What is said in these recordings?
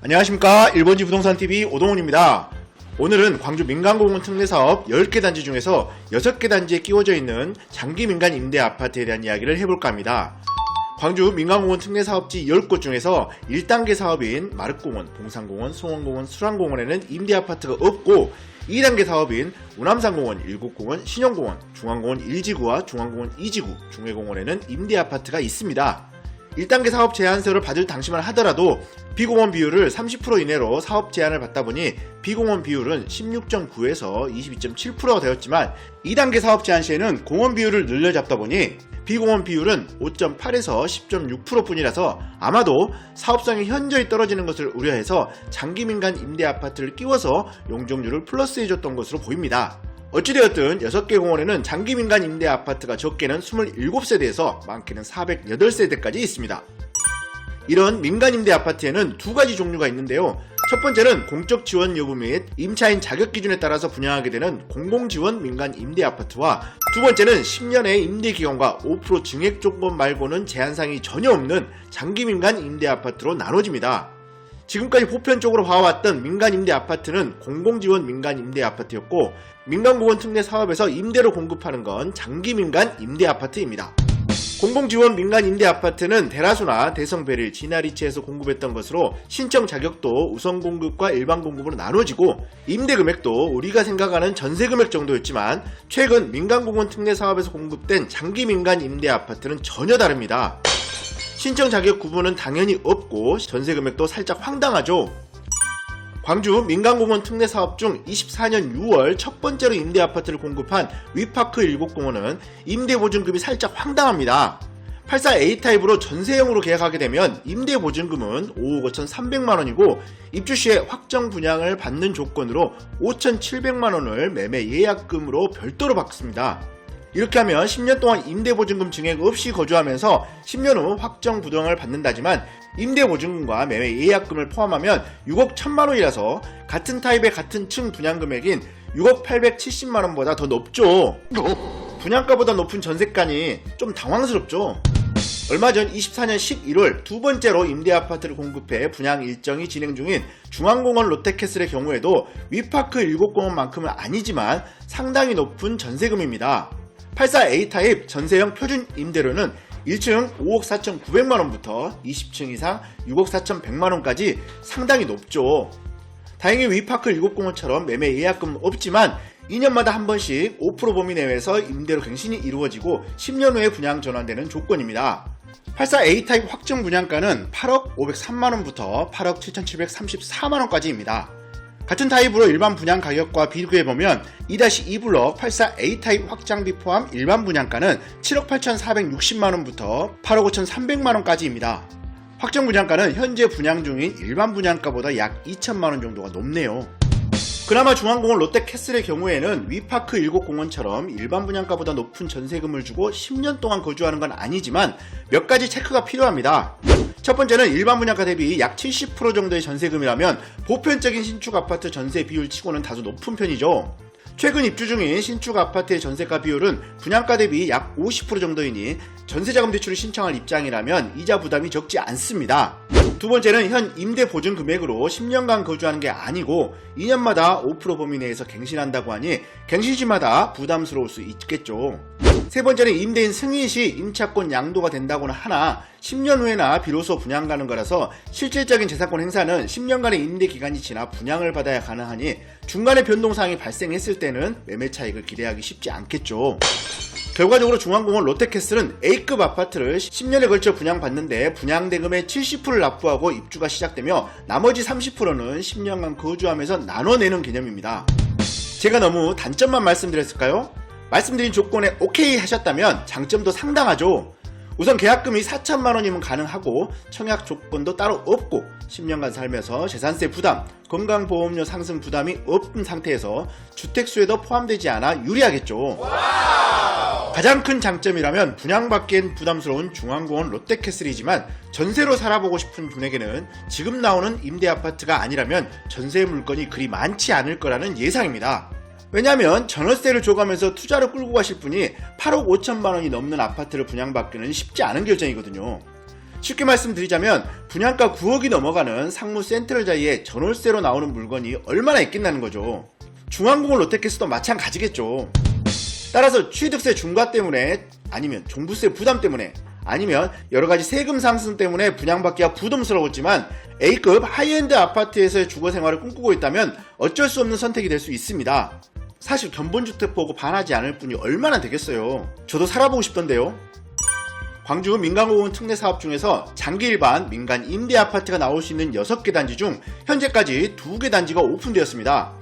안녕하십니까. 일본지 부동산TV 오동훈입니다. 오늘은 광주 민간공원 특례사업 10개 단지 중에서 6개 단지에 끼워져 있는 장기 민간 임대 아파트에 대한 이야기를 해볼까 합니다. 광주 민간공원 특례사업지 10곳 중에서 1단계 사업인 마륵공원, 봉산공원, 송원공원, 수랑공원에는 임대 아파트가 없고 2단계 사업인 우남산공원, 일곡공원, 신영공원, 중앙공원 1지구와 중앙공원 2지구, 중회공원에는 임대 아파트가 있습니다. 1단계 사업 제한서를 받을 당시만 하더라도 비공원 비율을 30% 이내로 사업 제한을 받다 보니 비공원 비율은 16.9에서 22.7%가 되었지만 2단계 사업 제한 시에는 공원 비율을 늘려잡다 보니 비공원 비율은 5.8에서 10.6% 뿐이라서 아마도 사업성이 현저히 떨어지는 것을 우려해서 장기민간 임대 아파트를 끼워서 용적률을 플러스해줬던 것으로 보입니다. 어찌되었든 6개 공원에는 장기민간 임대 아파트가 적게는 27세대에서 많게는 408세대까지 있습니다. 이런 민간 임대 아파트에는 두 가지 종류가 있는데요. 첫 번째는 공적 지원 여부 및 임차인 자격 기준에 따라서 분양하게 되는 공공지원 민간 임대 아파트와 두 번째는 10년의 임대 기간과 5% 증액 조건 말고는 제한사항이 전혀 없는 장기 민간 임대 아파트로 나눠집니다. 지금까지 보편적으로 봐왔던 민간 임대 아파트는 공공지원 민간 임대 아파트였고 민간공원 특례 사업에서 임대로 공급하는 건 장기 민간 임대 아파트입니다. 공공지원 민간 임대 아파트는 대라수나 대성베릴, 진아리치에서 공급했던 것으로 신청 자격도 우선 공급과 일반 공급으로 나눠지고 임대 금액도 우리가 생각하는 전세 금액 정도였지만 최근 민간공원 특례 사업에서 공급된 장기 민간 임대 아파트는 전혀 다릅니다. 신청 자격 구분은 당연히 없고 전세 금액도 살짝 황당하죠. 광주 민간공원 특례 사업 중 24년 6월 첫 번째로 임대 아파트를 공급한 위파크 일곡공원은 임대 보증금이 살짝 황당합니다. 84 A타입으로 전세형으로 계약하게 되면 임대 보증금은 5억 5,300만원이고 입주 시에 확정 분양을 받는 조건으로 5,700만원을 매매 예약금으로 별도로 받습니다. 이렇게 하면 10년 동안 임대보증금 증액 없이 거주하면서 10년 후 확정 부동을 받는다지만 임대보증금과 매매 예약금을 포함하면 6억 1천만원이라서 같은 타입의 같은 층 분양금액인 6억 870만원보다 더 높죠. 분양가보다 높은 전세가니 좀 당황스럽죠. 얼마 전 24년 11월 두 번째로 임대 아파트를 공급해 분양 일정이 진행 중인 중앙공원 롯데캐슬의 경우에도 위파크 7공원만큼은 아니지만 상당히 높은 전세금입니다. 84 A타입 전세형 표준 임대료는 1층 5억 4,900만원부터 20층 이상 6억 4,100만원까지 상당히 높죠. 다행히 위파크 7공원처럼 매매 예약금은 없지만 2년마다 한 번씩 5% 범위 내외에서 임대료 갱신이 이루어지고 10년 후에 분양 전환되는 조건입니다. 84 A타입 확정 분양가는 8억 503만원부터 8억 7,734만원까지입니다. 같은 타입으로 일반 분양 가격과 비교해보면 2-2블럭 84 A타입 확장비 포함 일반 분양가는 7억 8,460만원부터 8억 5,300만원까지입니다. 확정 분양가는 현재 분양 중인 일반 분양가보다 약 2천만원 정도가 높네요. 그나마 중앙공원 롯데캐슬의 경우에는 위파크 7공원처럼 일반 분양가보다 높은 전세금을 주고 10년 동안 거주하는 건 아니지만 몇 가지 체크가 필요합니다. 첫 번째는 일반 분양가 대비 약 70% 정도의 전세금이라면 보편적인 신축 아파트 전세 비율 치고는 다소 높은 편이죠. 최근 입주 중인 신축 아파트의 전세가 비율은 분양가 대비 약 50% 정도이니 전세자금 대출을 신청할 입장이라면 이자 부담이 적지 않습니다. 두 번째는 현 임대 보증 금액으로 10년간 거주하는 게 아니고 2년마다 5% 범위 내에서 갱신한다고 하니 갱신 시마다 부담스러울 수 있겠죠. 세 번째는 임대인 승인 시 임차권 양도가 된다고는 하나 10년 후에나 비로소 분양가는 거라서 실질적인 재산권 행사는 10년간의 임대 기간이 지나 분양을 받아야 가능하니 중간에 변동사항이 발생했을 때는 매매 차익을 기대하기 쉽지 않겠죠. 결과적으로 중앙공원 롯데캐슬은 A급 아파트를 10년에 걸쳐 분양받는데 분양대금의 70%를 납부하고 입주가 시작되며 나머지 30%는 10년간 거주하면서 나눠내는 개념입니다. 제가 너무 단점만 말씀드렸을까요? 말씀드린 조건에 오케이 하셨다면 장점도 상당하죠. 우선 계약금이 4천만원이면 가능하고 청약 조건도 따로 없고 10년간 살면서 재산세 부담, 건강보험료 상승 부담이 없는 상태에서 주택수에도 포함되지 않아 유리하겠죠. 가장 큰 장점이라면 분양받기엔 부담스러운 중앙공원 롯데캐슬이지만 전세로 살아보고 싶은 분에게는 지금 나오는 임대아파트가 아니라면 전세 물건이 그리 많지 않을 거라는 예상입니다. 왜냐하면 전월세를 줘가면서 투자를 끌고 가실 분이 8억 5천만원이 넘는 아파트를 분양받기는 쉽지 않은 결정이거든요. 쉽게 말씀드리자면 분양가 9억이 넘어가는 상무 센트럴자이에 전월세로 나오는 물건이 얼마나 있겠다는 거죠. 중앙공원 롯데캐슬도 마찬가지겠죠. 따라서 취득세 중과 때문에, 아니면 종부세 부담 때문에, 아니면 여러가지 세금 상승 때문에 분양받기가 부담스러웠지만 A급 하이엔드 아파트에서의 주거생활을 꿈꾸고 있다면 어쩔 수 없는 선택이 될 수 있습니다. 사실 견본주택 보고 반하지 않을 분이 얼마나 되겠어요. 저도 살아보고 싶던데요. 광주 민간공원 특례사업 중에서 장기 일반 민간 임대아파트가 나올 수 있는 6개 단지 중 현재까지 2개 단지가 오픈되었습니다.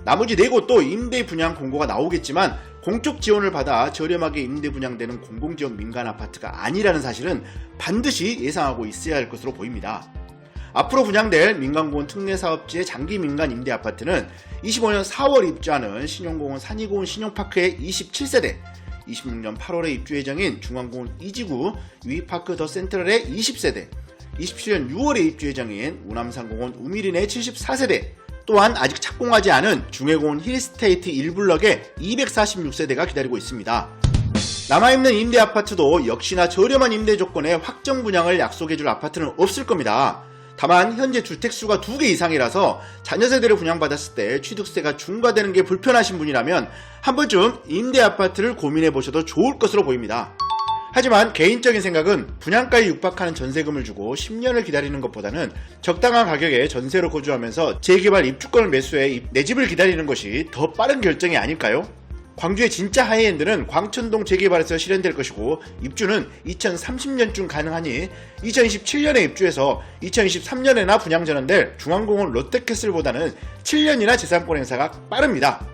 나머지 4곳도 임대 분양 공고가 나오겠지만 공적 지원을 받아 저렴하게 임대 분양되는 공공지원 민간 아파트가 아니라는 사실은 반드시 예상하고 있어야 할 것으로 보입니다. 앞으로 분양될 민간공원 특례사업지의 장기 민간 임대 아파트는 25년 4월 입주하는 신용공원 산이공원 신용파크의 27세대, 26년 8월에 입주 예정인 중앙공원 이지구 위파크 더 센트럴의 20세대, 27년 6월에 입주 예정인 우남산공원 우미린의 74세대, 또한 아직 착공하지 않은 중해공원 힐스테이트 1블럭의 246세대가 기다리고 있습니다. 남아있는 임대아파트도 역시나 저렴한 임대 조건에 확정 분양을 약속해줄 아파트는 없을 겁니다. 다만 현재 주택수가 2개 이상이라서 자녀세대를 분양받았을 때 취득세가 중과되는 게 불편하신 분이라면 한 번쯤 임대아파트를 고민해보셔도 좋을 것으로 보입니다. 하지만 개인적인 생각은 분양가에 육박하는 전세금을 주고 10년을 기다리는 것보다는 적당한 가격에 전세로 거주하면서 재개발 입주권을 매수해 내 집을 기다리는 것이 더 빠른 결정이 아닐까요? 광주의 진짜 하이엔드는 광천동 재개발에서 실현될 것이고 입주는 2030년쯤 가능하니 2027년에 입주해서 2023년에나 분양 전환될 중앙공원 롯데캐슬보다는 7년이나 재산권 행사가 빠릅니다.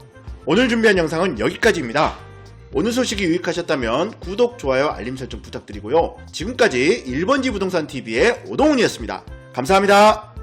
오늘 준비한 영상은 여기까지입니다. 오늘 소식이 유익하셨다면 구독, 좋아요, 알림 설정 부탁드리고요. 지금까지 1번지 부동산TV의 오동훈이었습니다. 감사합니다.